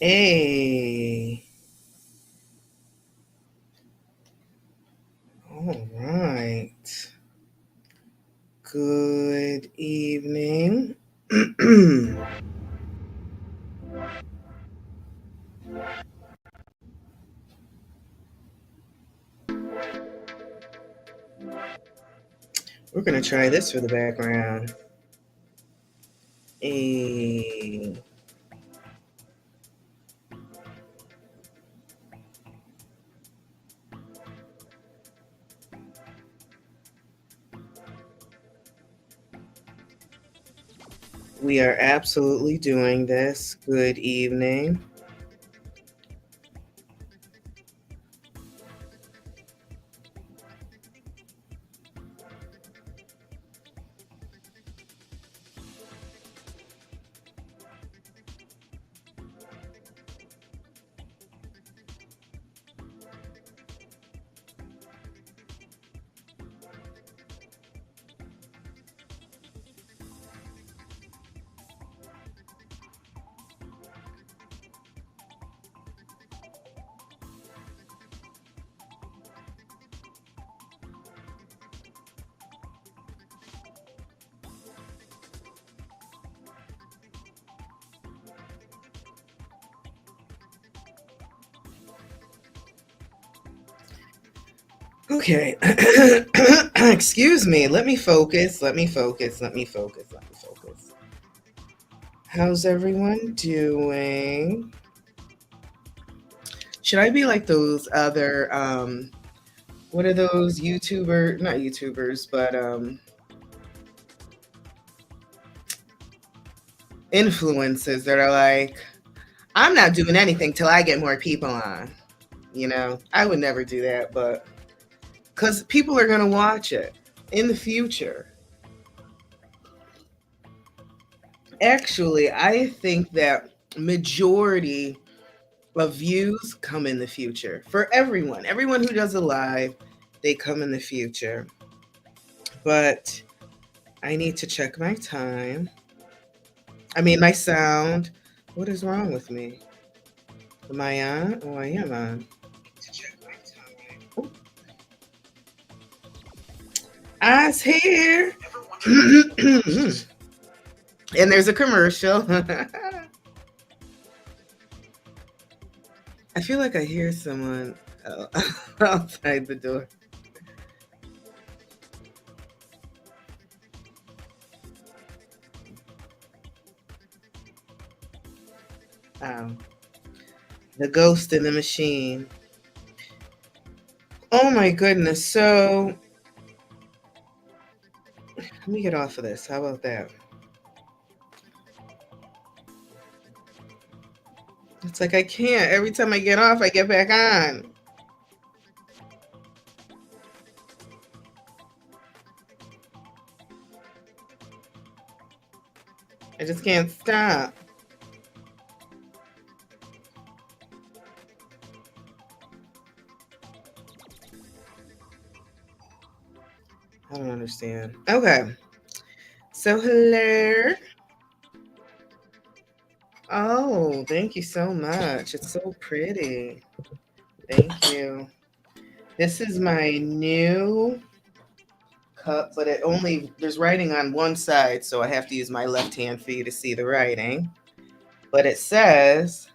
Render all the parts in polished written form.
Hey, all right. Good evening. We're going to try this for the background. Hey, we are absolutely doing this. Good evening. Okay. Excuse me. Let me focus. Let me focus. Let me focus. Let me focus. How's everyone doing? Should I be like those other what are those YouTuber, not YouTubers, but influencers that are like, I'm not doing anything till I get more people on. I would never do that, but because people are going to watch it in the future. Actually, I think that majority of views come in the future for everyone. Everyone who does a live, they come in the future. But I need to check my time. I mean, my sound. What is wrong with me? Am I on? Oh, I am on. Oh, I's here. And there's a commercial. I feel like I hear someone outside the door. Um, the ghost in the machine. Oh my goodness. So let me get off of this. How about that? It's like I can't. Every time I get off, I get back on. I just can't stop. I don't understand. Okay. So hello. Oh, thank you so much. It's so pretty. Thank you. This is my new cup, but there's writing on one side, so I have to use my left hand for you to see the writing. But it says,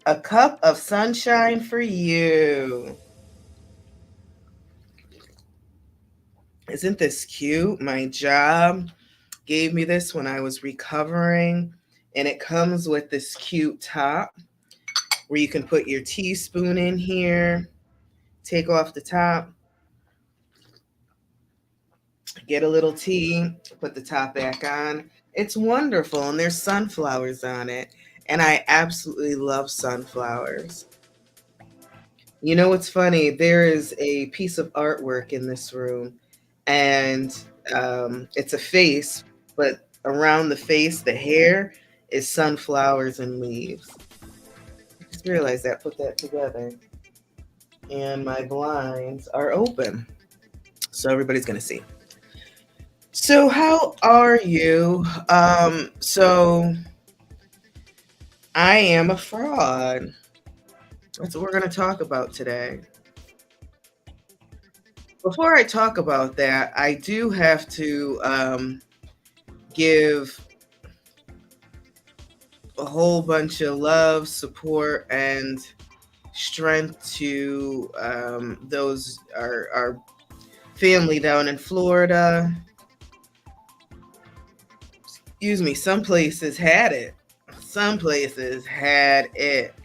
"A cup of sunshine for you." Isn't this cute? My job gave me this when I was recovering, and it comes with this cute top where you can put your teaspoon in here, take off the top, get a little tea, put the top back on. It's wonderful, and there's sunflowers on it, and I absolutely love sunflowers. You know what's funny? There is a piece of artwork in this room, and it's a face, but around the face, the hair is sunflowers and leaves. I just realized that, put that together. And my blinds are open, so everybody's going to see. So, how are you? So I am a fraud. That's what we're going to talk about today. Before I talk about that, I do have to give a whole bunch of love, support, and strength to those our family down in Florida. Excuse me. Some places had it. Some places had it.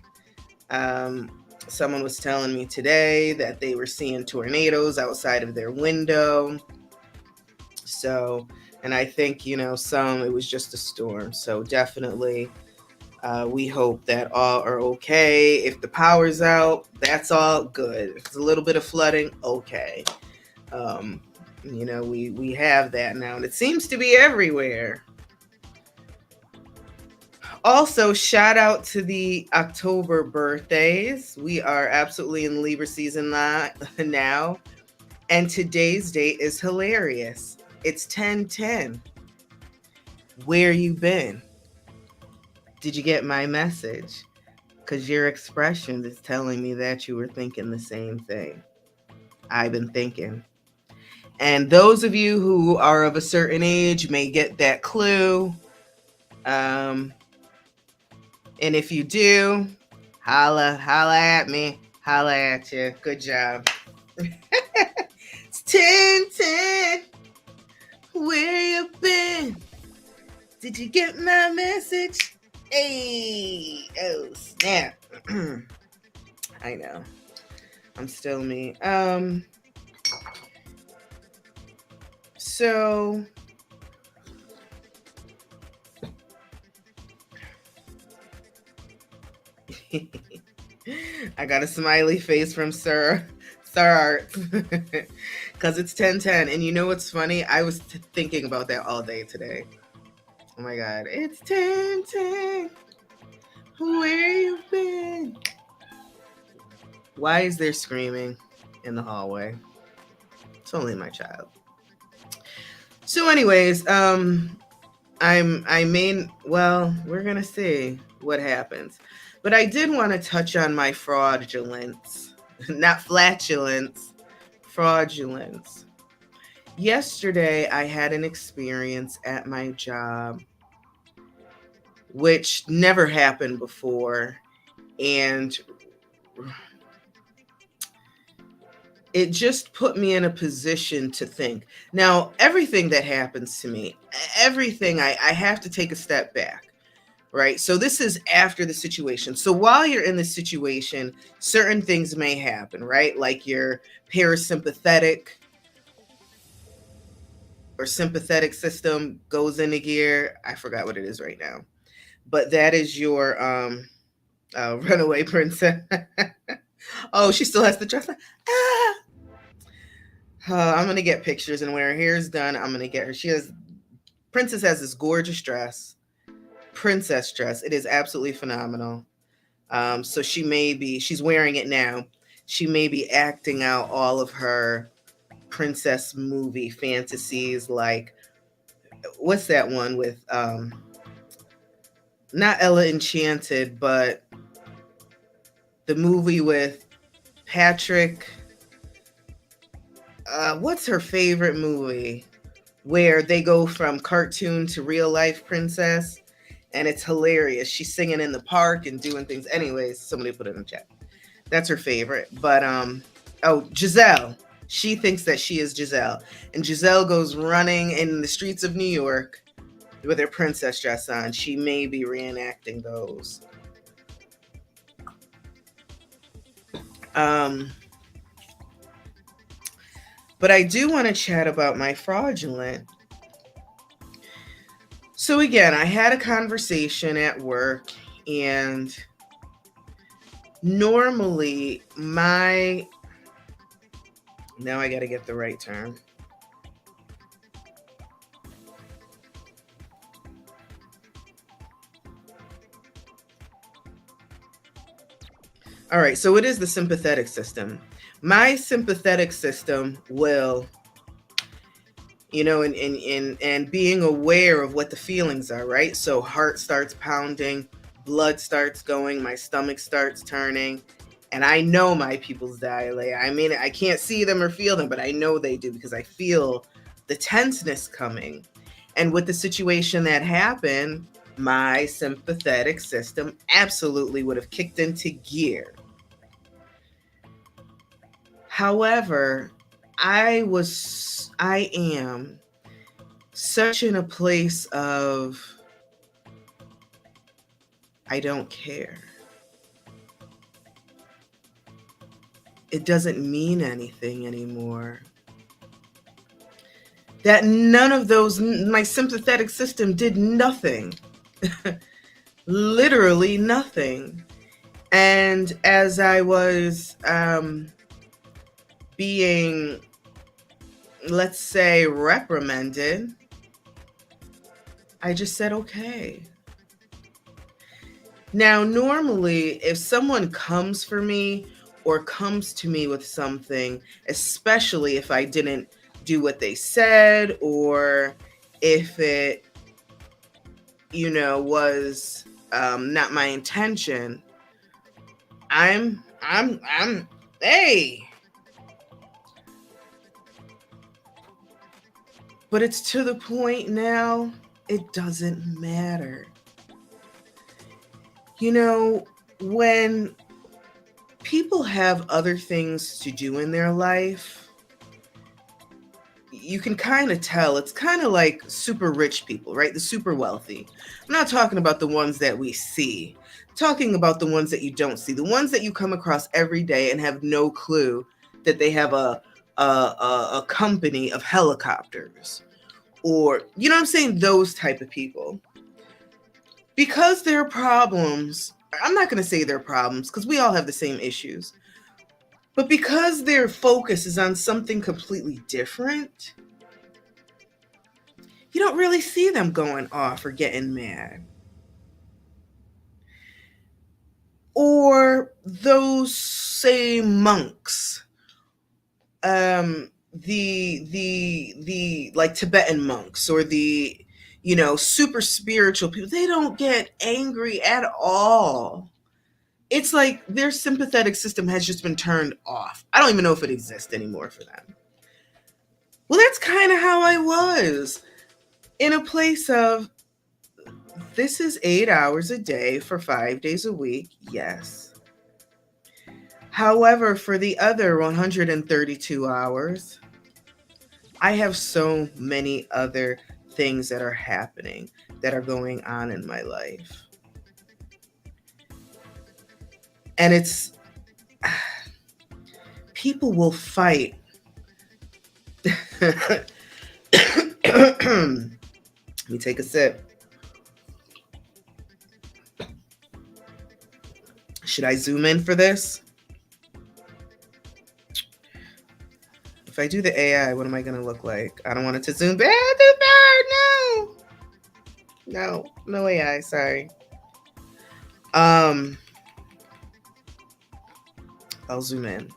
Someone was telling me today that they were seeing tornadoes outside of their window. So, and I think, some, it was just a storm. So definitely, we hope that all are okay. If the power's out, that's all good. If it's a little bit of flooding, okay. We have that now, and it seems to be everywhere. Also, shout out to the October birthdays. We are absolutely in Libra season now. And today's date is hilarious. It's 10/10. Where you been? Did you get my message? Because your expression is telling me that you were thinking the same thing. I've been thinking. And those of you who are of a certain age may get that clue. And if you do, holla at me. Holla at you. Good job. It's 10/10. Where you been? Did you get my message? Hey, oh snap. I know. I'm still me. So I got a smiley face from Sir Art because it's 10/10. And you know what's funny? I was thinking about that all day today. Oh my God, it's 10/10. Where you been? Why is there screaming in the hallway? It's only my child. So anyways, we're gonna see what happens. But I did want to touch on my fraudulence, not flatulence, fraudulence. Yesterday, I had an experience at my job, which never happened before. And it just put me in a position to think. Now, everything that happens to me, I have to take a step back. Right. So this is after the situation. So while you're in the situation, certain things may happen, right? Like your parasympathetic or sympathetic system goes into gear. I forgot what it is right now, but that is your runaway princess. Oh, she still has the dress. I'm gonna get pictures, and when her hair is done, I'm gonna get her. Princess has this gorgeous dress. Princess dress. It is absolutely phenomenal. So she's wearing it now. She may be acting out all of her princess movie fantasies, like what's that one with not Ella Enchanted, but the movie with Patrick. What's her favorite movie where they go from cartoon to real life princess? And it's hilarious. She's singing in the park and doing things. Anyways, somebody put it in the chat. That's her favorite. But Giselle. She thinks that she is Giselle. And Giselle goes running in the streets of New York with her princess dress on. She may be reenacting those. But I do want to chat about my fraudulent. So again, I had a conversation at work, and normally now I got to get the right term. All right, so it is the sympathetic system. My sympathetic system will, and being aware of what the feelings are, right? So heart starts pounding, blood starts going, my stomach starts turning, and I know my pupils dilate. I mean, I can't see them or feel them, but I know they do because I feel the tenseness coming. And with the situation that happened, my sympathetic system absolutely would have kicked into gear. However, I am such in a place of I don't care. It doesn't mean anything anymore. That none of those, my sympathetic system did nothing. Literally nothing. And as I was being, let's say, reprimanded, I just said, okay. Now, normally, if someone comes for me or comes to me with something, especially if I didn't do what they said or if it, was not my intention, I'm, hey. But it's to the point now, it doesn't matter. When people have other things to do in their life, you can kind of tell. It's kind of like super rich people, right? The super wealthy. I'm not talking about the ones that we see. I'm talking about the ones that you don't see, the ones that you come across every day and have no clue that they have a company of helicopters, or you know what I'm saying? Those type of people. Because their problems, I'm not going to say their problems because we all have the same issues, but because their focus is on something completely different, you don't really see them going off or getting mad. Or those same monks, the like Tibetan monks or the super spiritual people, they don't get angry at all. It's like their sympathetic system has just been turned off. I don't even know if it exists anymore for them. Well, that's kind of how I was, in a place of, this is 8 hours a day for 5 days a week. Yes. However, for the other 132 hours, I have so many other things that are happening, that are going on in my life. And it's, people will fight. Let me take a sip. Should I zoom in for this? If I do the AI, what am I going to look like? I don't want it to zoom back. No. No AI, sorry. I'll zoom in.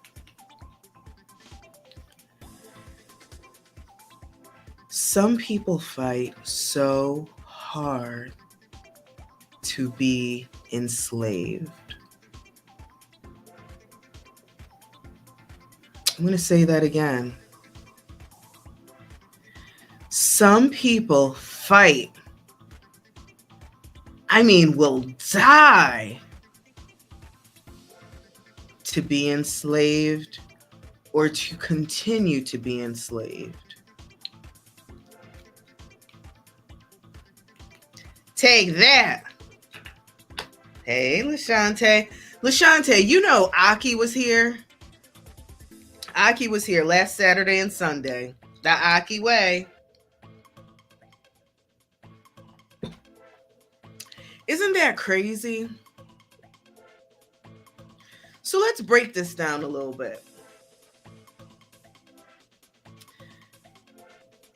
Some people fight so hard to be enslaved. I'm going to say that again. Some people fight, will die to be enslaved or to continue to be enslaved. Take that. Hey, LaShante. LaShante, Aki was here. Aki was here last Saturday and Sunday. The Aki way. Isn't that crazy? So let's break this down a little bit.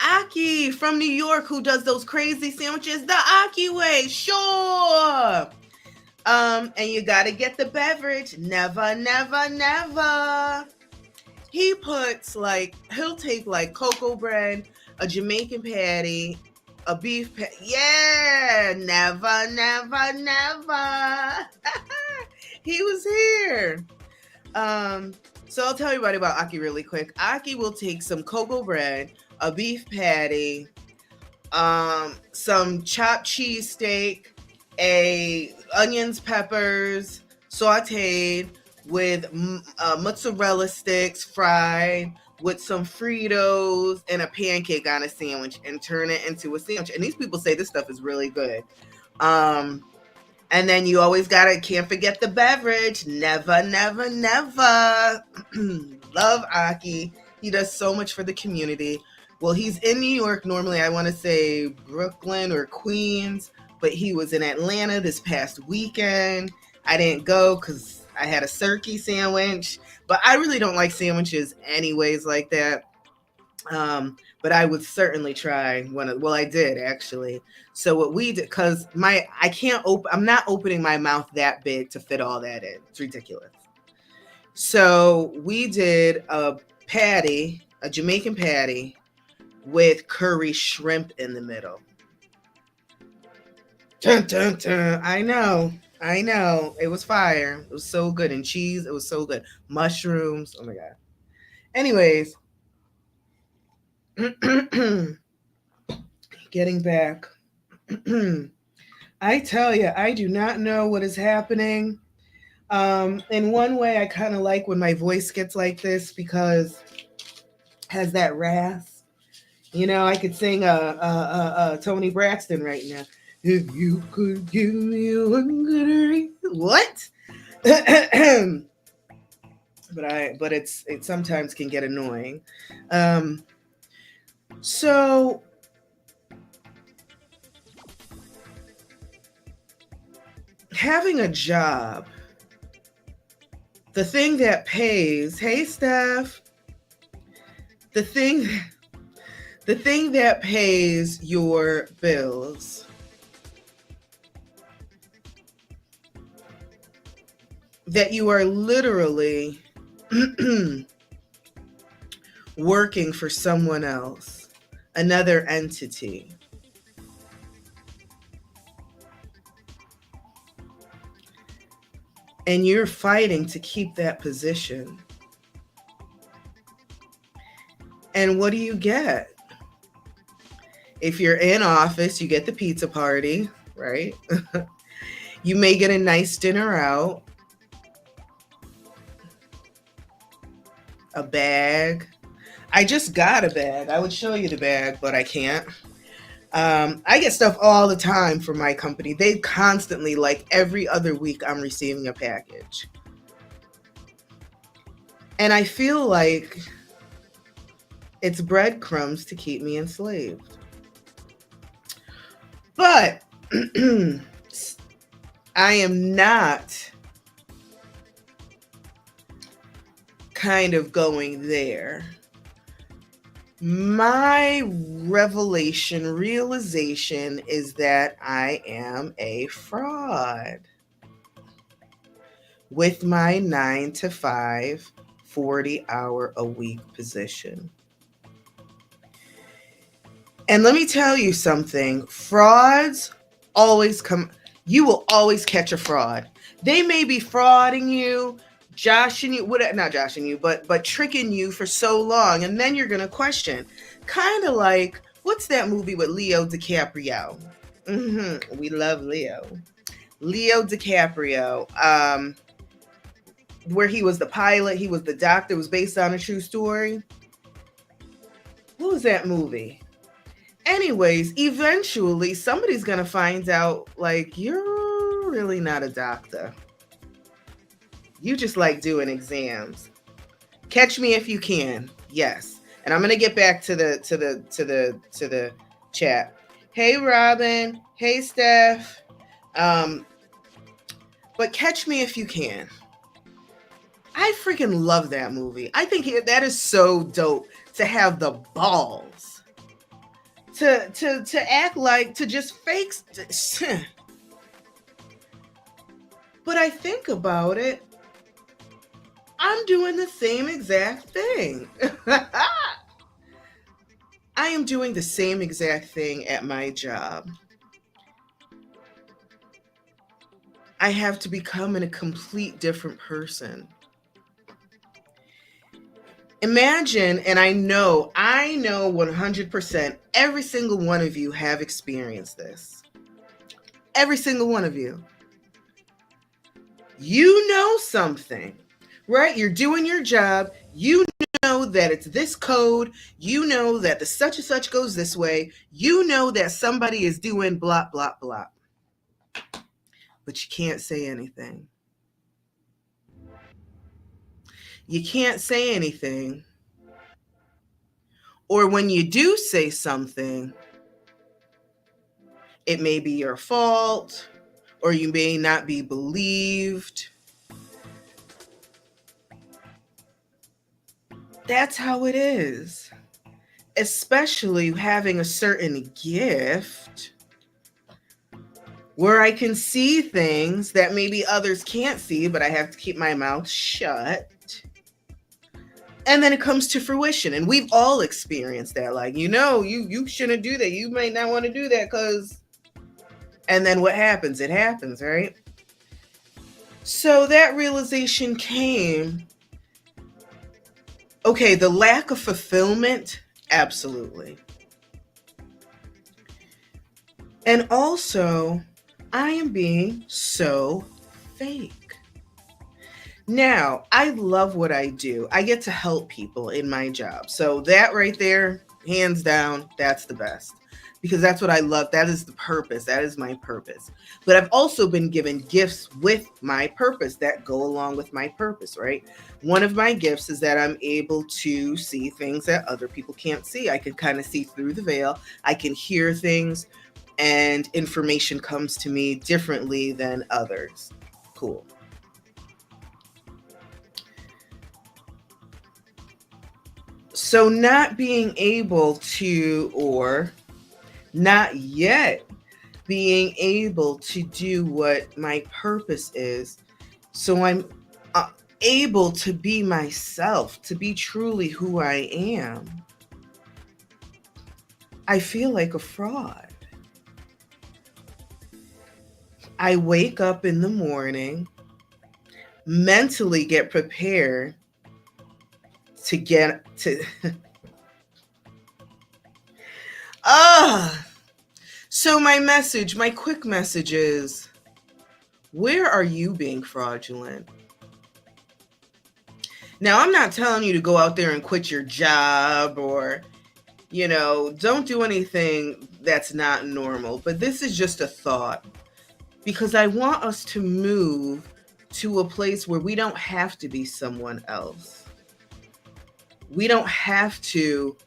Aki from New York, who does those crazy sandwiches, the Aki way, sure. And you gotta get the beverage. Never, never, never. He puts he'll take cocoa bread, a Jamaican patty, a beef yeah, never, never, never. He was here. So I'll tell everybody about Aki really quick. Aki will take some cocoa bread, a beef patty, some chopped cheese steak, onions, peppers, sauteed with mozzarella sticks fried with some Fritos and a pancake on a sandwich and turn it into a sandwich. And these people say this stuff is really good. And then you always can't forget the beverage. Never, never, never. Love Aki. He does so much for the community. Well, he's in New York normally. I want to say Brooklyn or Queens, but he was in Atlanta this past weekend. I didn't go because I had a turkey sandwich, but I really don't like sandwiches anyways like that. But I would certainly try one. Well, I did actually. So what we did, because I'm not opening my mouth that big to fit all that in. It's ridiculous. So we did a Jamaican patty with curry shrimp in the middle. Dun, dun, dun. I know. It was fire. It was so good. And cheese, it was so good. Mushrooms. Oh my God. Anyways, getting back. I tell you, I do not know what is happening. In one way, I kind of like when my voice gets like this because it has that rasp. I could sing Tony Braxton right now. If you could give me one good reason. What? but it sometimes can get annoying. So having a job, the thing that pays, hey Steph, the thing that pays your bills that you are literally working for someone else, another entity. And you're fighting to keep that position. And what do you get? If you're in office, you get the pizza party, right? You may get a nice dinner out, a bag. I just got a bag. I would show you the bag, but I can't. I get stuff all the time from my company. They constantly, like every other week, I'm receiving a package. And I feel like it's breadcrumbs to keep me enslaved. But I am not kind of going there. My realization is that I am a fraud with my 9 to 5, 40-hour-a-week position. And let me tell you something, frauds always come, you will always catch a fraud. They may be frauding you, joshing you, not joshing you, but tricking you for so long. And then you're going to question, kind of like, what's that movie with Leo DiCaprio? We love Leo. Leo DiCaprio, where he was the pilot, he was the doctor, it was based on a true story. What was that movie? Anyways, eventually somebody's going to find out, like, you're really not a doctor. You just like doing exams. Catch me if you can. Yes. And I'm going to get back to the chat. Hey, Robin. Hey, Steph. But catch me if you can. I freaking love that movie. I think that is so dope to have the balls to act like, to just fake. But I think about it, I'm doing the same exact thing. I am doing the same exact thing at my job. I have to become a complete different person. Imagine, and I know 100% every single one of you have experienced this. Every single one of you. You know something, right? You're doing your job. You know that it's this code. You know that the such and such goes this way. You know that somebody is doing blah, blah, blah. But you can't say anything. You can't say anything. Or when you do say something, it may be your fault, or you may not be believed. That's how it is. Especially having a certain gift where I can see things that maybe others can't see, but I have to keep my mouth shut. And then it comes to fruition. And we've all experienced that. Like, you shouldn't do that. You might not want to do that because. And then what happens? It happens, right? So that realization came. Okay, the lack of fulfillment, absolutely. And also, I am being so fake. Now, I love what I do. I get to help people in my job. So that right there, hands down, that's the best. Because that's what I love. That is the purpose. That is my purpose. But I've also been given gifts with my purpose that go along with my purpose, right? One of my gifts is that I'm able to see things that other people can't see. I can kind of see through the veil. I can hear things, and information comes to me differently than others. Cool. So not being able to, or not yet being able to do what my purpose is. So I'm able to be myself, to be truly who I am. I feel like a fraud. I wake up in the morning, mentally get prepared to get to so my quick message is, where are you being fraudulent? Now, I'm not telling you to go out there and quit your job or, don't do anything that's not normal, but this is just a thought, because I want us to move to a place where we don't have to be someone else. We don't have to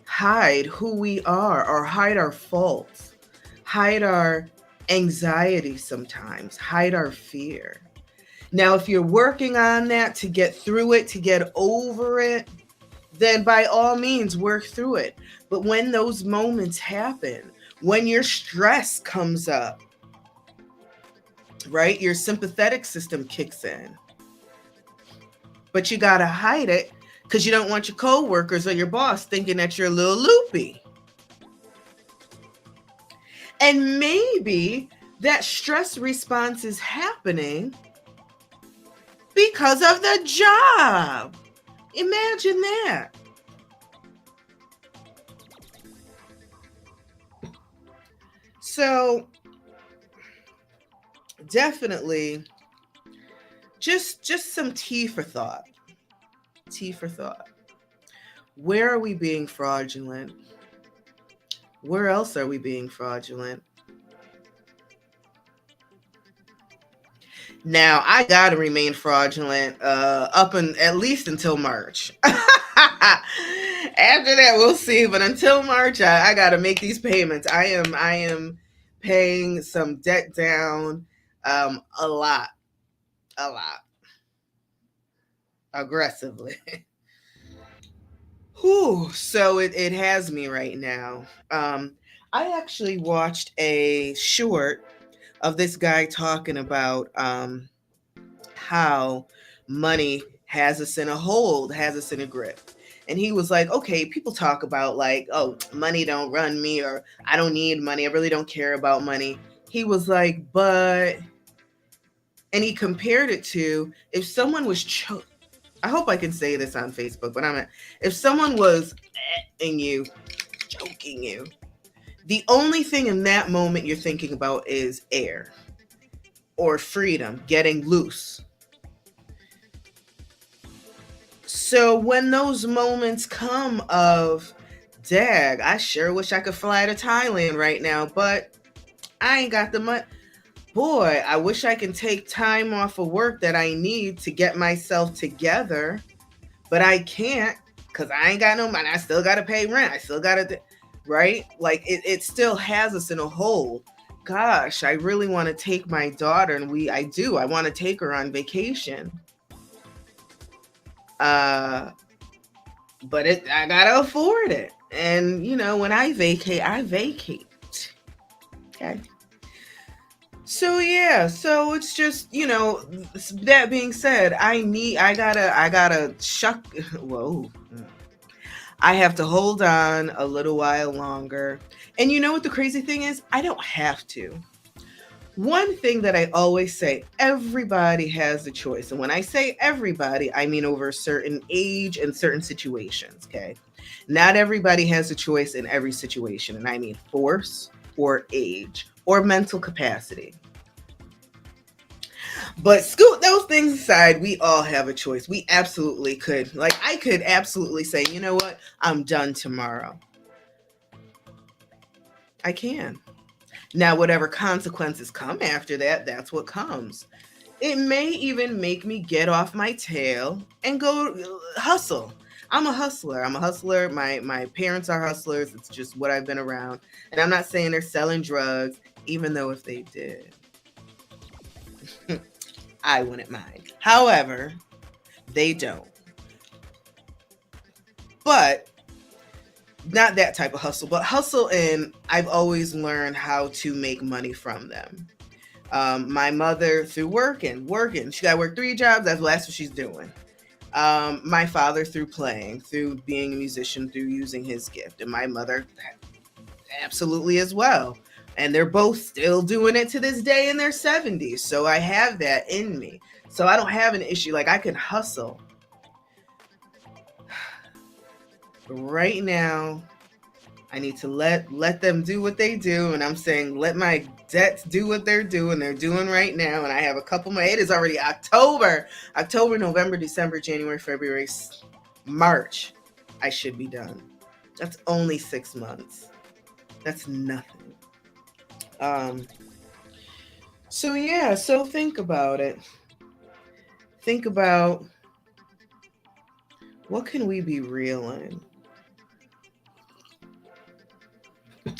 hide who we are or hide our faults, hide our anxiety sometimes, hide our fear. Now, if you're working on that to get through it, to get over it, then by all means work through it. But when those moments happen, when your stress comes up, right, your sympathetic system kicks in. But you got to hide it because you don't want your coworkers or your boss thinking that you're a little loopy. And maybe that stress response is happening because of the job. Imagine that. So definitely just some tea for thought. Tea for thought. Where are we being fraudulent? Where else are we being fraudulent? Now, I got to remain fraudulent up and at least until March. After that, we'll see. But until March, I got to make these payments. I am paying some debt down a lot, aggressively. Whew, so it has me right now. I actually watched a short of this guy talking about how money has us in a hold, has us in a grip. And he was like, okay, people talk about like, oh, money don't run me, or I don't need money. I really don't care about money. He was like, but, and he compared it to if someone was, I hope I can say this on Facebook, but if someone was in you, choking you, the only thing in that moment you're thinking about is air or freedom, getting loose. So when those moments come of, dag, I sure wish I could fly to Thailand right now, but I ain't got the money. Boy, I wish I can take time off of work that I need to get myself together, but I can't because I ain't got no money. I still got to pay rent. I still got to, right? Like it still has us in a hole. Gosh, I really want to take my daughter, and I want to take her on vacation. But I gotta afford it. And when I vacate, I vacate. Okay. So yeah, so it's just, that being said, I gotta shuck, whoa. I have to hold on a little while longer. And you know what the crazy thing is? I don't have to. One thing that I always say, everybody has a choice. And when I say everybody, I mean over a certain age and certain situations, okay? Not everybody has a choice in every situation. And I mean force or age or mental capacity. But scoot those things aside, we all have a choice. We absolutely could. Like, I could absolutely say, you know what? I'm done tomorrow. I can. Now, whatever consequences come after that, that's what comes. It may even make me get off my tail and go hustle. I'm a hustler. My parents are hustlers. It's just what I've been around. And I'm not saying they're selling drugs, even though if they did, I wouldn't mind. However, they don't. But not that type of hustle, but hustle, and I've always learned how to make money from them. My mother, through working, she got to work 3 jobs. That's what she's doing. My father, through playing, through being a musician, through using his gift, and my mother absolutely as well. And they're both still doing it to this day in their 70s. So I have that in me. So I don't have an issue. Like, I can hustle. Right now, I need to let them do what they do. And I'm saying, let my debts do what they're doing. They're doing right now. And I have a couple more. It is already October, November, December, January, February, March. I should be done. That's only 6 months. That's nothing. So yeah, so think about it. Think about, what can we be real in?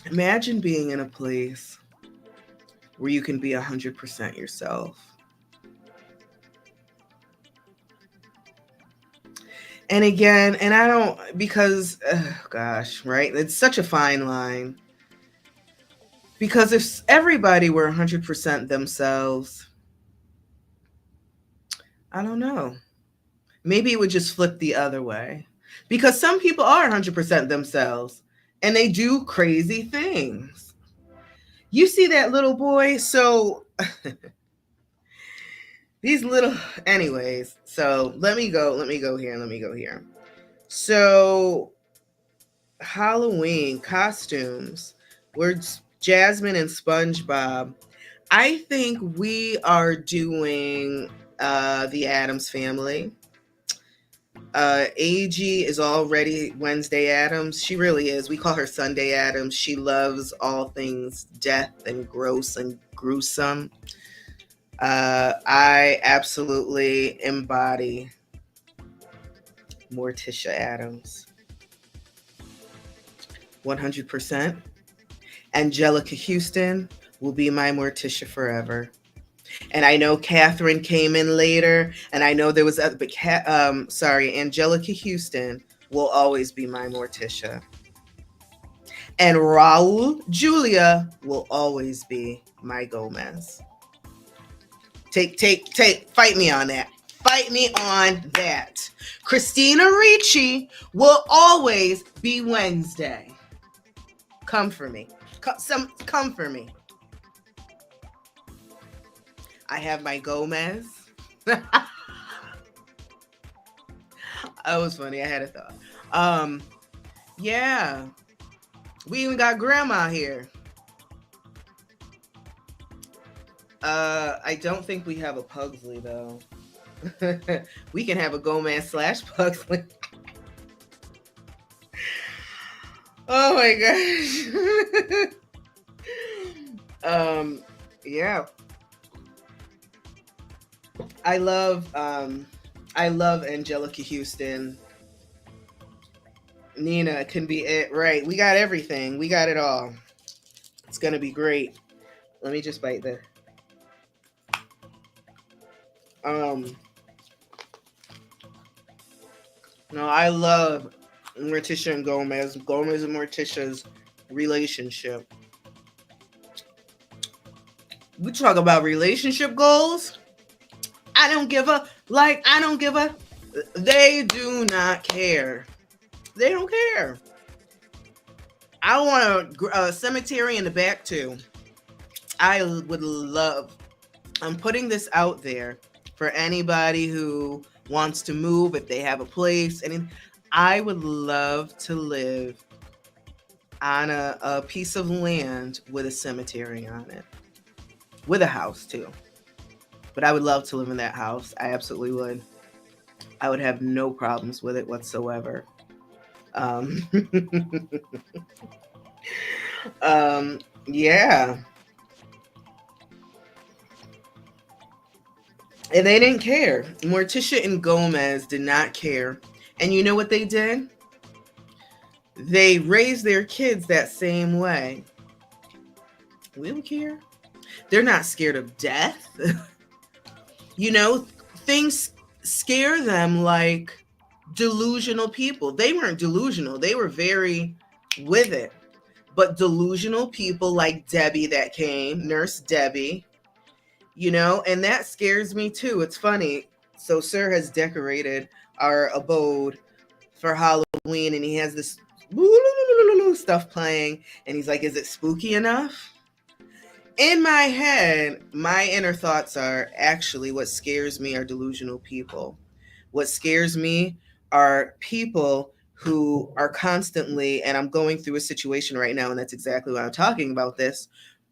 Imagine being in a place where you can be 100% yourself. And again, and I don't, because, gosh, right? It's such a fine line. Because if everybody were 100% themselves, I don't know. Maybe it would just flip the other way. Because some people are 100% themselves and they do crazy things. You see that little boy? So these little, anyways, so let me go here. So Halloween costumes were Jasmine and SpongeBob. I think we are doing the Addams Family. AG is already Wednesday Addams. She really is. We call her Sunday Addams. She loves all things death and gross and gruesome. I absolutely embody Morticia Addams. 100%. Angelica Houston will be my Morticia forever. And I know Catherine came in later, and I know there was other, but Angelica Houston will always be my Morticia. And Raul Julia will always be my Gomez. Fight me on that. Fight me on that. Christina Ricci will always be Wednesday. Come for me. Come for me. I have my Gomez. That was funny. I had a thought. Yeah. We even got grandma here. I don't think we have a Pugsley though. We can have a Gomez / Pugsley. Oh my gosh. Yeah. I love Angelica Houston. Nina can be it, right? We got everything. We got it all. It's gonna be great. Let me just bite this. No, I love Morticia and Gomez. Gomez and Morticia's relationship. We talk about relationship goals. I don't give a. They do not care. They don't care. I want a cemetery in the back too. I would love. I'm putting this out there for anybody who wants to move, if they have a place. And I would love to live on a piece of land with a cemetery on it, with a house too. But I would love to live in that house. I absolutely would. I would have no problems with it whatsoever. Yeah. And they didn't care. Morticia and Gomez did not care. And you know what they did? They raised their kids that same way. We don't care. They're not scared of death. You know, things scare them like delusional people. They weren't delusional. They were very with it. But delusional people like Debbie that came, Nurse Debbie, you know, and that scares me too. It's funny. So Sir has decorated our abode for Halloween, and he has this stuff playing, and he's like, is it spooky enough? In my head, my inner thoughts are, actually what scares me are delusional people. What scares me are people who are constantly, and I'm going through a situation right now, and that's exactly why I'm talking about this,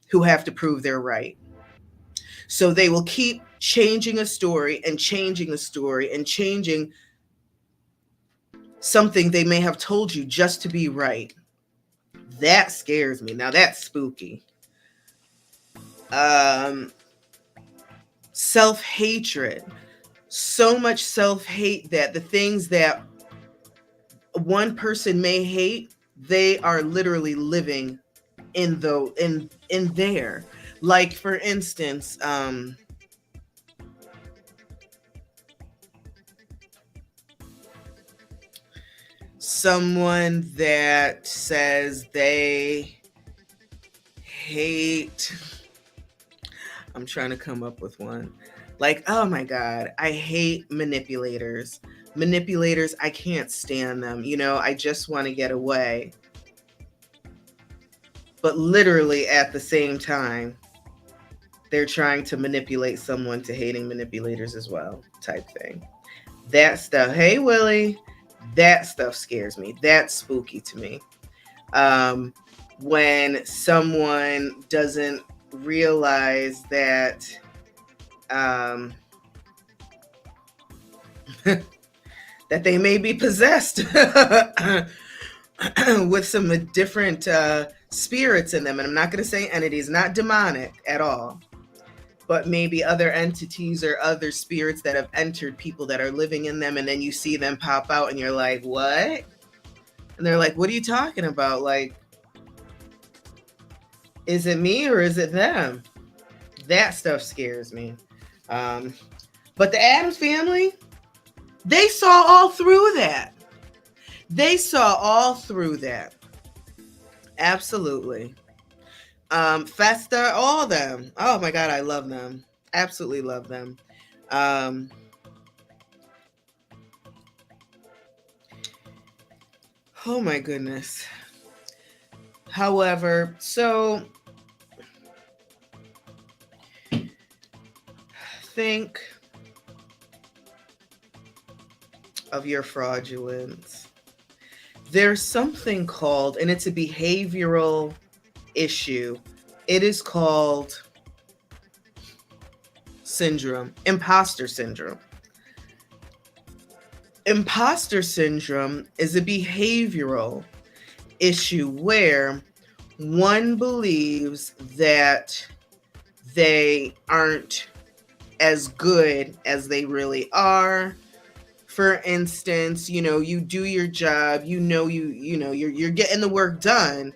who have to prove they're right. So they will keep changing a story and changing a story and changing something they may have told you just to be right. That scares me. Now that's spooky. Self-hatred. So much self-hate that the things that one person may hate, they are literally living in there. Like, for instance, someone that says they hate, I'm trying to come up with one. Like, oh my God, I hate manipulators. Manipulators, I can't stand them. You know, I just want to get away. But literally at the same time, they're trying to manipulate someone to hating manipulators as well, type thing. That stuff, hey Willie, that stuff scares me. That's spooky to me. When someone doesn't realize that that they may be possessed with some different spirits in them. And I'm not going to say entities, not demonic at all, but maybe other entities or other spirits that have entered people that are living in them. And then you see them pop out and you're like, what? And they're like, what are you talking about? Like, is it me or is it them? That stuff scares me. But the Addams Family, they saw all through that. They saw all through that. Absolutely. Festa, all of them. Oh my God, I love them. Absolutely love them. Oh my goodness. However, so think of your fraudulence. There's something called, and it's a behavioral issue. It is called syndrome, imposter syndrome. Imposter syndrome is a behavioral issue where one believes that they aren't as good as they really are. For instance, you do your job, you're getting the work done,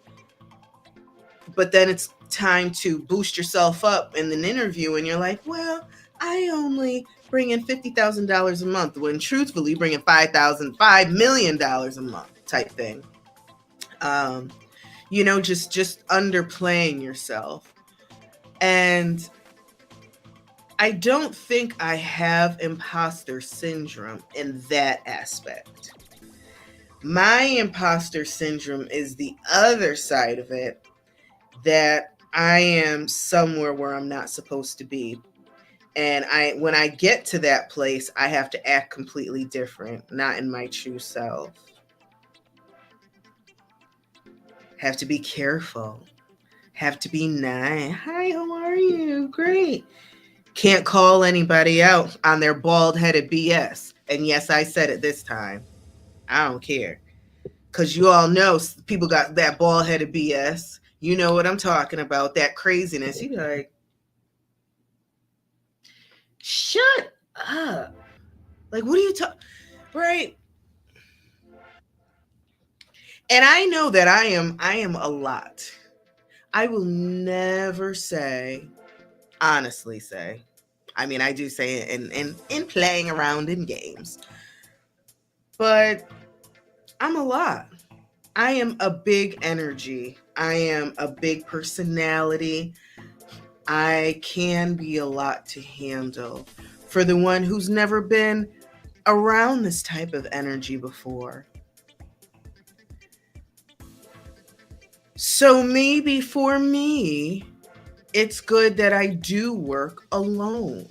but then it's time to boost yourself up in an interview and you're like, well, I only bring in $50,000 a month, when truthfully bringing $5 million a month type thing. Just underplaying yourself. And I don't think I have imposter syndrome in that aspect. My imposter syndrome is the other side of it, that I am somewhere where I'm not supposed to be. And when I get to that place, I have to act completely different, not in my true self. Have to be careful. Have to be nice. Hi, how are you? Great. Can't call anybody out on their bald-headed BS. And yes, I said it this time. I don't care. Because you all know people got that bald-headed BS. You know what I'm talking about, that craziness. You be like, shut up. Like, what are you talking? Right? And I know that I am a lot. I will never honestly say, I mean, I do say it in playing around in games, but I'm a lot. I am a big energy. I am a big personality. I can be a lot to handle for the one who's never been around this type of energy before. So maybe for me, it's good that I do work alone.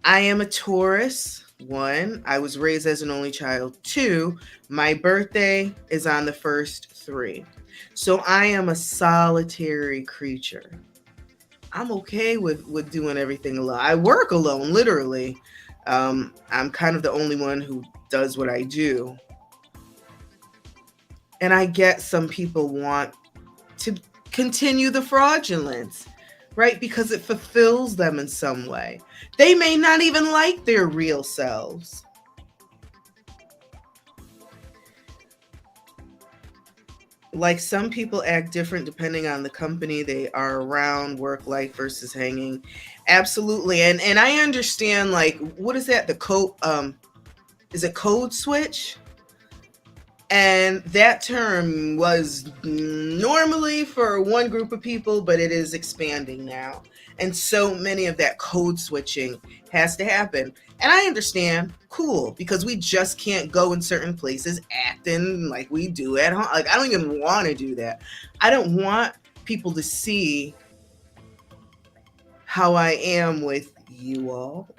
I am a Taurus. 1, I was raised as an only child. 2, my birthday is on the first 3. So I am a solitary creature. I'm okay with doing everything alone. I work alone, literally. I'm kind of the only one who does what I do. And I get some people want to continue the fraudulence, right? Because it fulfills them in some way. They may not even like their real selves. Like, some people act different depending on the company they are around, work life versus hanging. Absolutely. And I understand, like, what is that? The code, is it code switch? And that term was normally for one group of people, but it is expanding now. And so many of that code switching has to happen. And I understand, cool, because we just can't go in certain places acting like we do at home. Like, I don't even want to do that. I don't want people to see how I am with you all.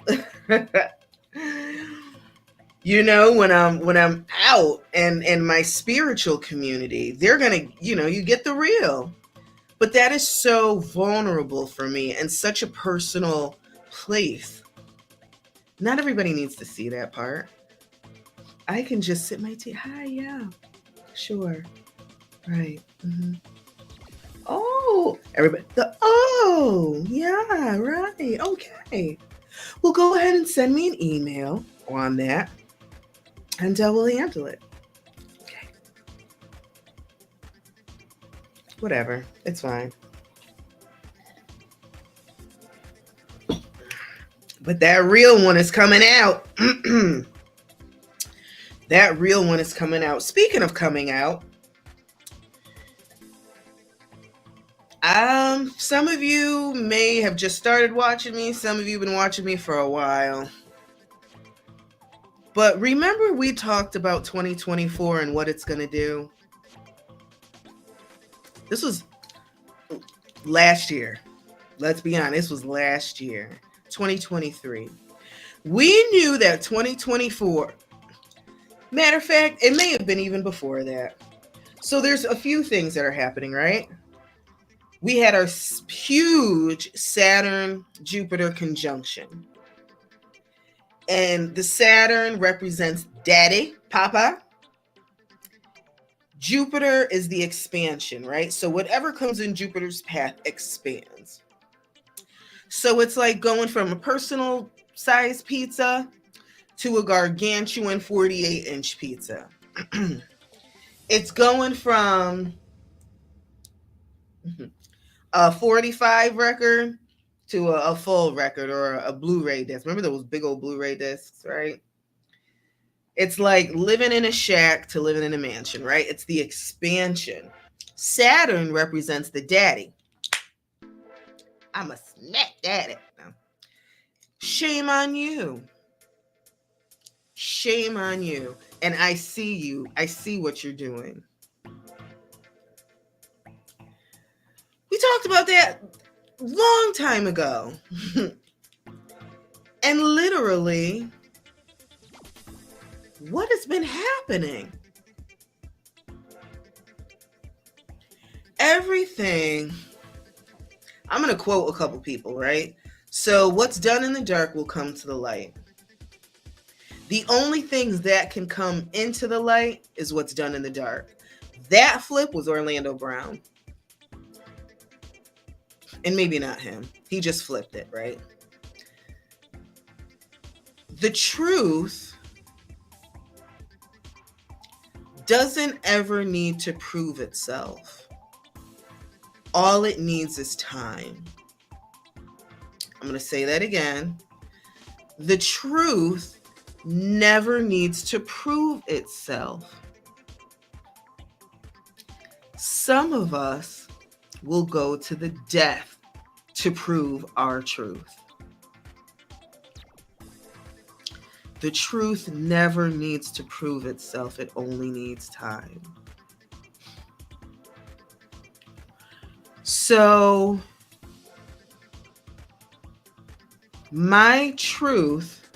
When I'm out and in my spiritual community, they're gonna, you get the real. But that is so vulnerable for me and such a personal place. Not everybody needs to see that part. I can just sit my tea. Hi, yeah, sure, right. Mm-hmm. Oh, everybody. Yeah, right. Okay. Well, go ahead and send me an email on that, and we'll handle it. Okay. Whatever. It's fine. But that real one is coming out. That real one is coming out. Speaking of coming out, some of you may have just started watching me. Some of you have been watching me for a while. But remember, we talked about 2024 and what it's going to do? This was last year. Let's be honest, this was last year, 2023. We knew that 2024, matter of fact, it may have been even before that. So there's a few things that are happening, right? We had our huge Saturn-Jupiter conjunction. And the Saturn represents daddy, papa. Jupiter is the expansion, right? So whatever comes in Jupiter's path expands. So it's like going from a personal size pizza to a gargantuan 48-inch pizza. It's going from a 45 record to a full record or a Blu-ray disc. Remember those big old Blu-ray discs, right? It's like living in a shack to living in a mansion, right? It's the expansion. Saturn represents the daddy. I'm a smack daddy. Shame on you. Shame on you. And I see you. I see what you're doing. We talked about that long time ago. And literally, what has been happening? Everything. I'm going to quote a couple people, right? So what's done in the dark will come to the light. The only things that can come into the light is what's done in the dark. That flip was Orlando Brown. And maybe not him. He just flipped it, right? The truth doesn't ever need to prove itself. All it needs is time. I'm going to say that again. The truth never needs to prove itself. Some of us will go to the death to prove our truth. The truth never needs to prove itself. It only needs time. So, my truth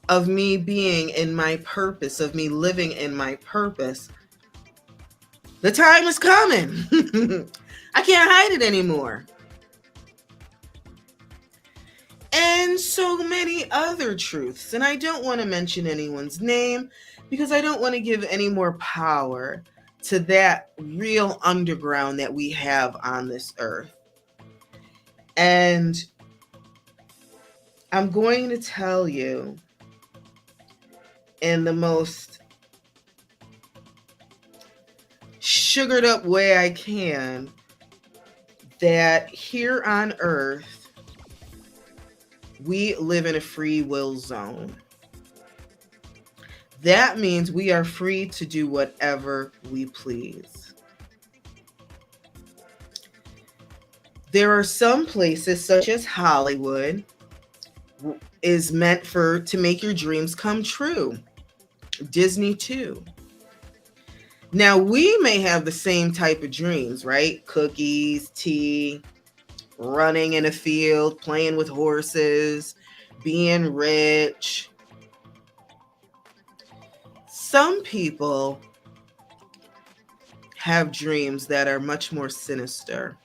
of me being in my purpose, of me living in my purpose, the time is coming. I can't hide it anymore. And so many other truths. And I don't want to mention anyone's name because I don't want to give any more power to that real underground that we have on this earth. And I'm going to tell you in the most sugared up way I can that here on earth, we live in a free will zone. That means we are free to do whatever we please. There are some places, such as Hollywood, is meant to make your dreams come true. Disney too. Now, we may have the same type of dreams, right? Cookies, tea, running in a field, playing with horses, being rich. Some people have dreams that are much more sinister.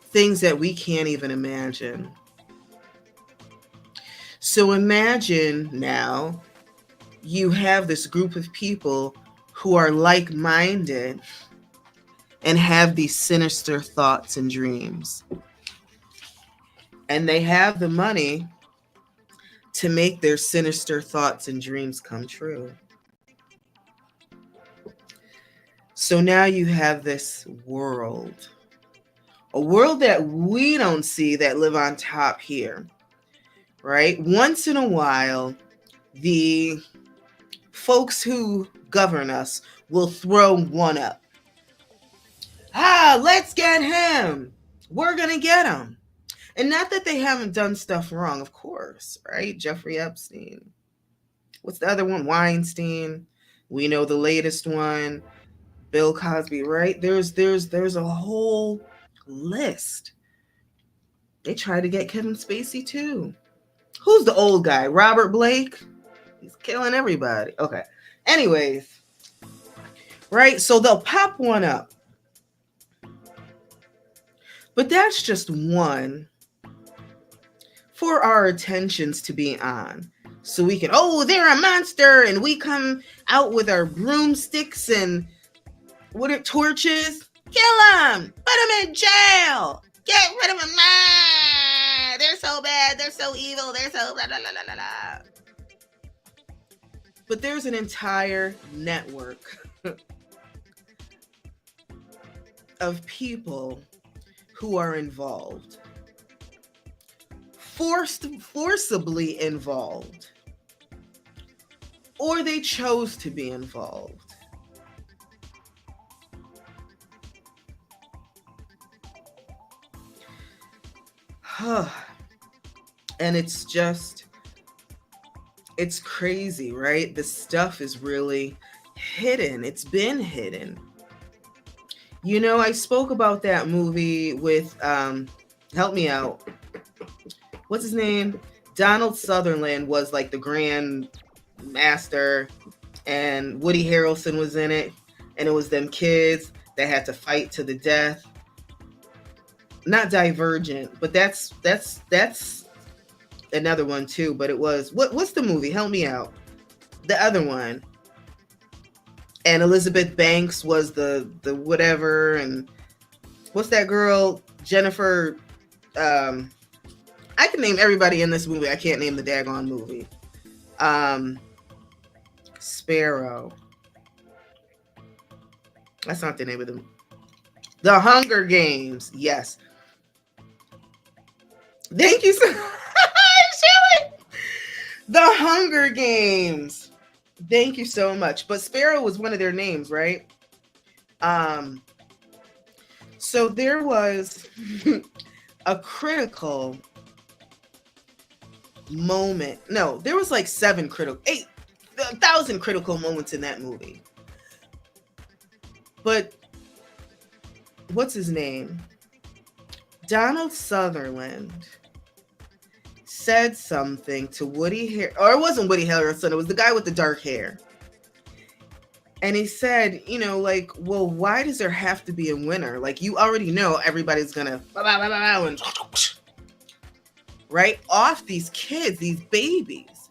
Things that we can't even imagine. So imagine now you have this group of people who are like-minded and have these sinister thoughts and dreams. And they have the money to make their sinister thoughts and dreams come true. So now you have this world, a world that we don't see that live on top here, right? Once in a while, the folks who govern us will throw one up. Let's get him. We're going to get him. And not that they haven't done stuff wrong, of course, right? Jeffrey Epstein. What's the other one? Weinstein. We know the latest one. Bill Cosby, right? There's a whole list. They tried to get Kevin Spacey too. Who's the old guy? Robert Blake? He's killing everybody. Okay. Anyways, right? So they'll pop one up. But that's just one for our attentions to be on. So we can, oh, they're a monster, and we come out with our broomsticks and what are torches? Kill them! Put them in jail! Get rid of them! Ah, they're so bad, they're so evil, they're so blah, blah, blah, blah, blah. But there's an entire network of people who are involved. Forcibly involved. Or they chose to be involved. And it's crazy, right? The stuff is really hidden. It's been hidden. You know, I spoke about that movie with, help me out. What's his name? Donald Sutherland was like the grand master, and Woody Harrelson was in it. And it was them kids that had to fight to the death. Not Divergent, but that's another one too. But it was, what's the movie? Help me out. The other one. And Elizabeth Banks was the whatever, and what's that girl? Jennifer. I can name everybody in this movie. I can't name the daggone movie. Sparrow. That's not the name of them. The Hunger Games. Yes. Thank you so much. The Hunger Games. Thank you so much. But Sparrow was one of their names, right? So there was a critical moment. No, there was like 8,000 critical moments in that movie. But what's his name? Donald Sutherland said something to Woody or it wasn't Woody Harrelson, it was the guy with the dark hair. And he said, you know, like, well, why does there have to be a winner? Like, you already know everybody's gonna right off these kids, these babies.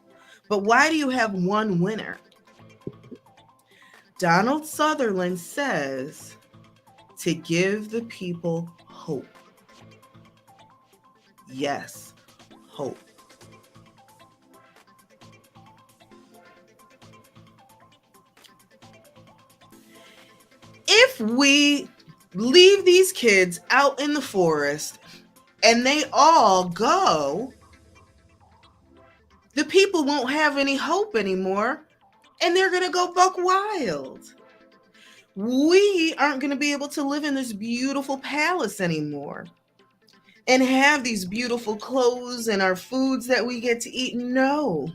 But why do you have one winner? Donald Sutherland says to give the people hope. Yes, hope. If we leave these kids out in the forest and they all go, the people won't have any hope anymore, and they're going to go buck wild. We aren't going to be able to live in this beautiful palace anymore and have these beautiful clothes and our foods that we get to eat. No,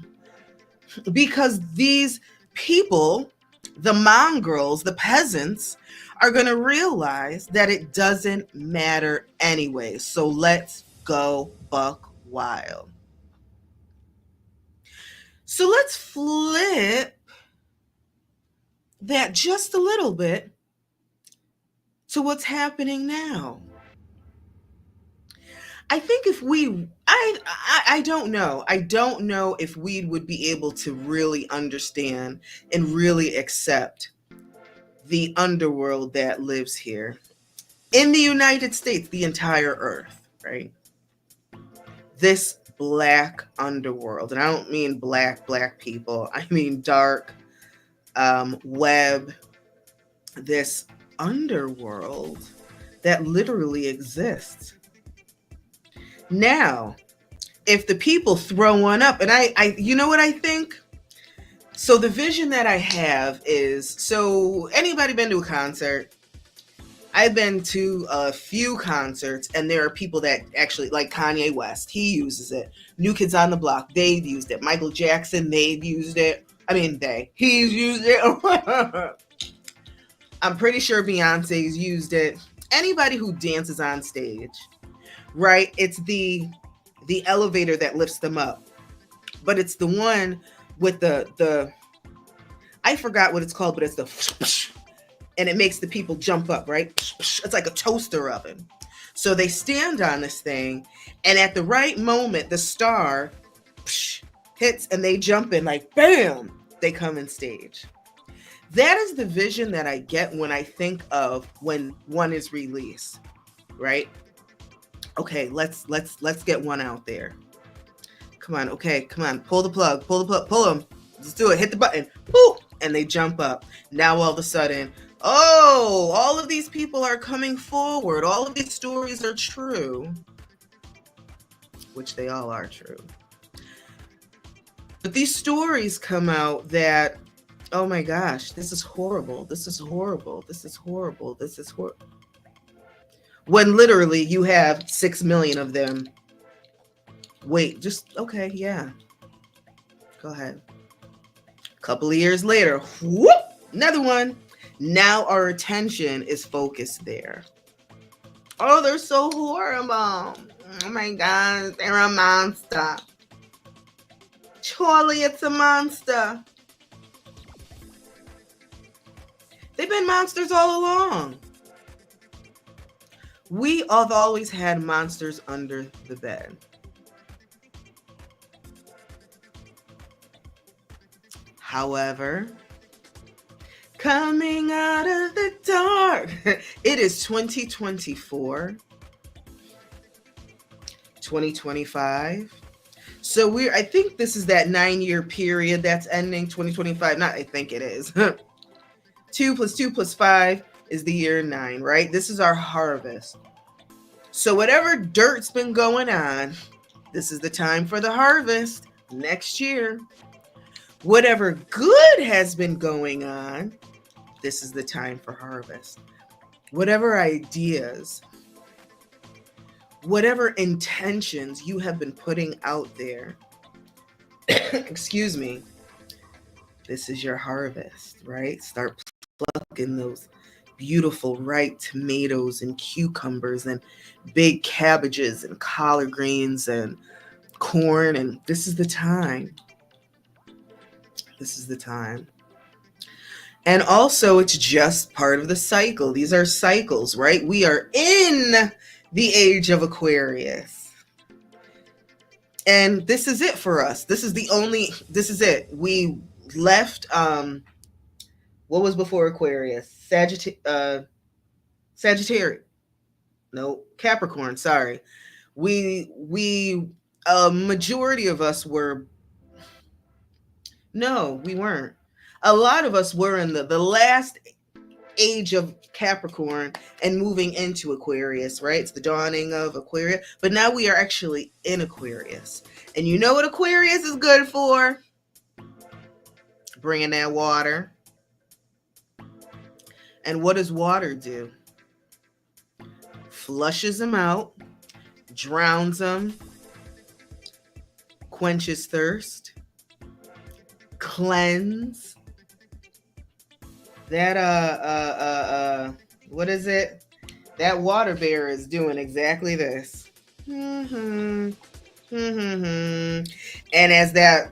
because these people, the mongrels, the peasants, are going to realize that it doesn't matter anyway. So let's go buck wild. So let's flip that just a little bit to what's happening now. I think if I don't know. I don't know if we would be able to really understand and really accept the underworld that lives here in the United States, the entire earth, right? This black underworld. And I don't mean black people. I mean dark web, this underworld that literally exists. Now, if the people throw one up, and I you know what I think? So the vision that I have is, so anybody been to a concert? I've been to a few concerts, and there are people that actually like Kanye West. He uses it. New Kids on the Block, they've used it. Michael Jackson, they've used it. I mean, he's used it. I'm pretty sure Beyonce's used it. Anybody who dances on stage, right? It's the elevator that lifts them up, but it's the one with the I forgot what it's called, but it's the and it makes the people jump up, right? It's like a toaster oven. So they stand on this thing, and at the right moment, the star hits and they jump in like bam, they come in stage. That is the vision that I get when I think of when one is released, right? Okay, let's get one out there. Come on, okay, come on, pull the plug, pull them. Just do it, hit the button, boop, and they jump up. Now all of a sudden, oh, all of these people are coming forward. All of these stories are true, which they all are true. But these stories come out that, oh my gosh, this is horrible. This is horrible. This is horrible. This is horrible. When literally you have 6 million of them. Wait, just, okay, yeah. Go ahead. A couple of years later, whoop, another one. Now our attention is focused there. Oh, they're so horrible. Oh my God, they're a monster. Charlie, it's a monster. They've been monsters all along. We have always had monsters under the bed. However, coming out of the dark, it is 2024, 2025. So I think this is that 9-year period that's ending 2025. Not, I think it is. 2 + 2 + 5 is the year 9, right? This is our harvest. So whatever dirt's been going on, this is the time for the harvest next year. Whatever good has been going on, this is the time for harvest. Whatever ideas, whatever intentions you have been putting out there, excuse me, this is your harvest, right? Start plucking those beautiful ripe tomatoes and cucumbers and big cabbages and collard greens and corn, and this is the time. This is the time. And also, it's just part of the cycle. These are cycles, right? We are in the age of Aquarius. And this is it for us. This is this is it. We left, what was before Aquarius? Sagittarius. No, Capricorn, sorry. A majority of us were, no, we weren't. A lot of us were in the last age of Capricorn and moving into Aquarius, right? It's the dawning of Aquarius. But now we are actually in Aquarius. And you know what Aquarius is good for? Bringing that water. And what does water do? Flushes them out, drowns them, quenches thirst, cleanse. That what is it? That water bear is doing exactly this. And as that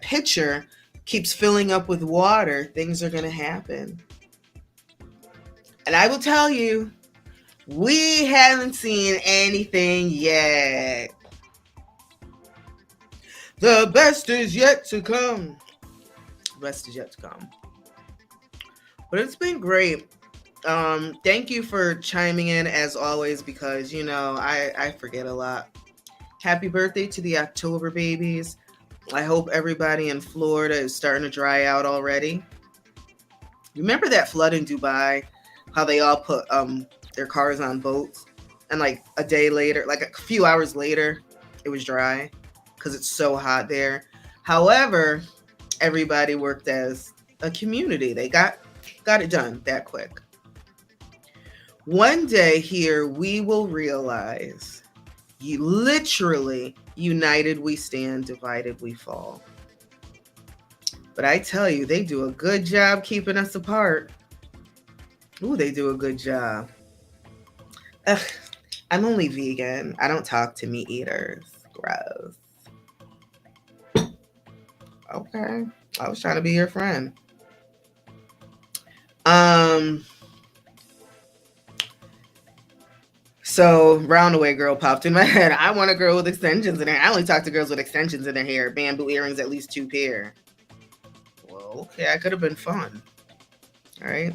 pitcher keeps filling up with water, things are going to happen. And I will tell you, we haven't seen anything yet. The best is yet to come. The best is yet to come. But it's been great. Thank you for chiming in as always, because, you know, I forget a lot. Happy birthday to the October babies. I hope everybody in Florida is starting to dry out already. Remember that flood in Dubai? How they all put their cars on boats, and like a day later, like a few hours later, it was dry because it's so hot there. However, everybody worked as a community. They got it done that quick. One day here we will realize, you literally, united we stand, divided we fall. But I tell you, they do a good job keeping us apart. Ooh, they do a good job. Ugh, I'm only vegan. I don't talk to meat eaters. Gross. Okay. I was trying to be your friend. So roundaway girl popped in my head. I want a girl with extensions in her. I only talk to girls with extensions in their hair. Bamboo earrings, at least 2 pair. Well, okay, I could have been fun. All right.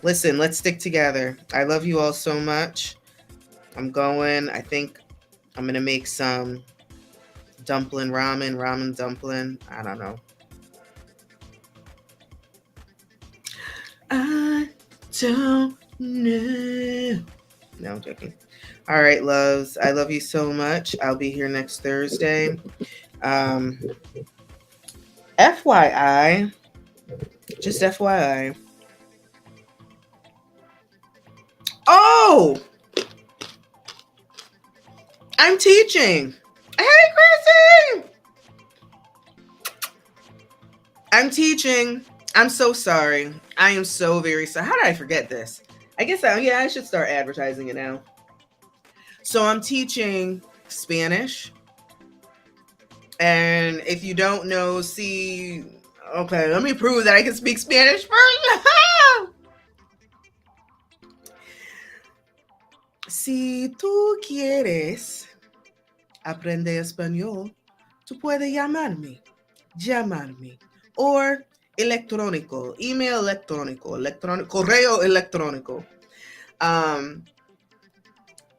Listen, let's stick together. I love you all so much. I think I'm going to make some ramen dumpling. I don't know. I don't know. No, I'm joking. All right, loves. I love you so much. I'll be here next Thursday. FYI, just FYI. Oh, I'm teaching. Hey, Chrissy. I'm teaching. I'm so sorry. I am so very sorry. How did I forget this? I guess I should start advertising it now. So I'm teaching Spanish. And if you don't know, okay, let me prove that I can speak Spanish first. Si tú quieres aprender español, tú puedes llamarme, o electrónico, email electrónico, correo electrónico.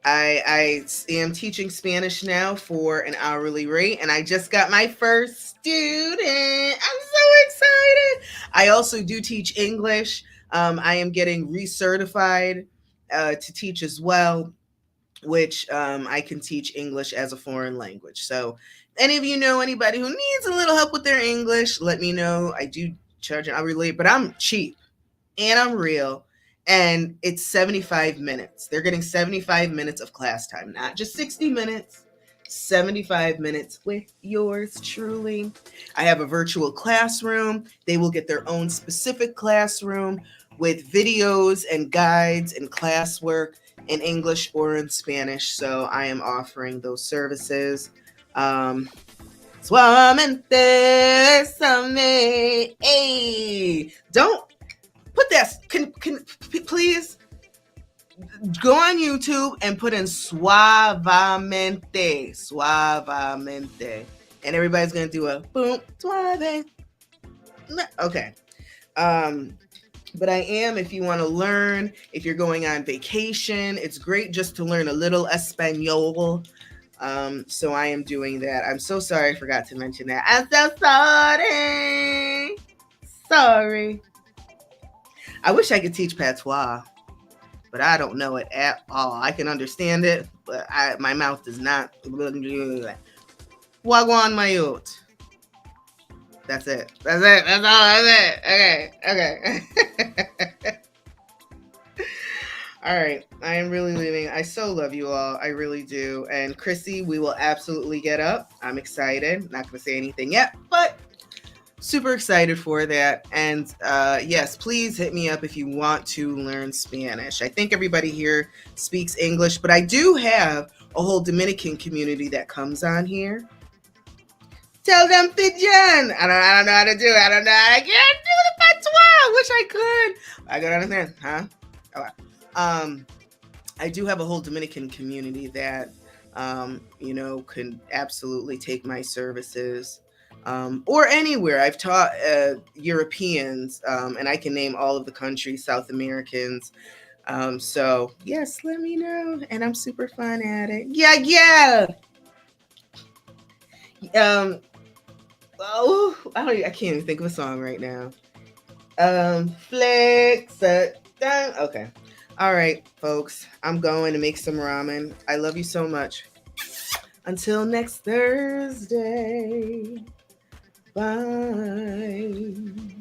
I am teaching Spanish now for an hourly rate, and I just got my first student. I'm so excited. I also do teach English. I am getting recertified to teach as well, which I can teach English as a foreign language. So, any of you know anybody who needs a little help with their English, let me know. I do charge an hourly rate, but I'm cheap and I'm real. And it's 75 minutes. They're getting 75 minutes of class time, not just 60 minutes, 75 minutes with yours truly. I have a virtual classroom. They will get their own specific classroom with videos and guides and classwork in English or in Spanish. So I am offering those services. Suavemente, bésame. Hey, don't put that. Can please go on YouTube and put in suavemente, and everybody's gonna do a boom suave. Okay. But I am, if you want to learn, if you're going on vacation, it's great just to learn a little Espanol. So I am doing that. I'm so sorry I forgot to mention that. I'm so sorry. Sorry. I wish I could teach patois, but I don't know it at all. I can understand it, but my mouth does not. Wagwan mayot. That's it. That's it. That's all. That's it. Okay. All right. I am really leaving. I so love you all. I really do. And Chrissy, we will absolutely get up. I'm excited. Not going to say anything yet, but super excited for that. And yes, please hit me up if you want to learn Spanish. I think everybody here speaks English, but I do have a whole Dominican community that comes on here. Tell them pigeon. I don't know how to do it. I don't know. I can't do the patois. Wish I could. I don't understand, huh? Okay. I do have a whole Dominican community that can absolutely take my services. Or anywhere. I've taught Europeans, and I can name all of the countries, South Americans. So yes, let me know, and I'm super fun at it. Yeah. I can't even think of a song right now. Flex. Okay. All right, folks. I'm going to make some ramen. I love you so much. Until next Thursday. Bye.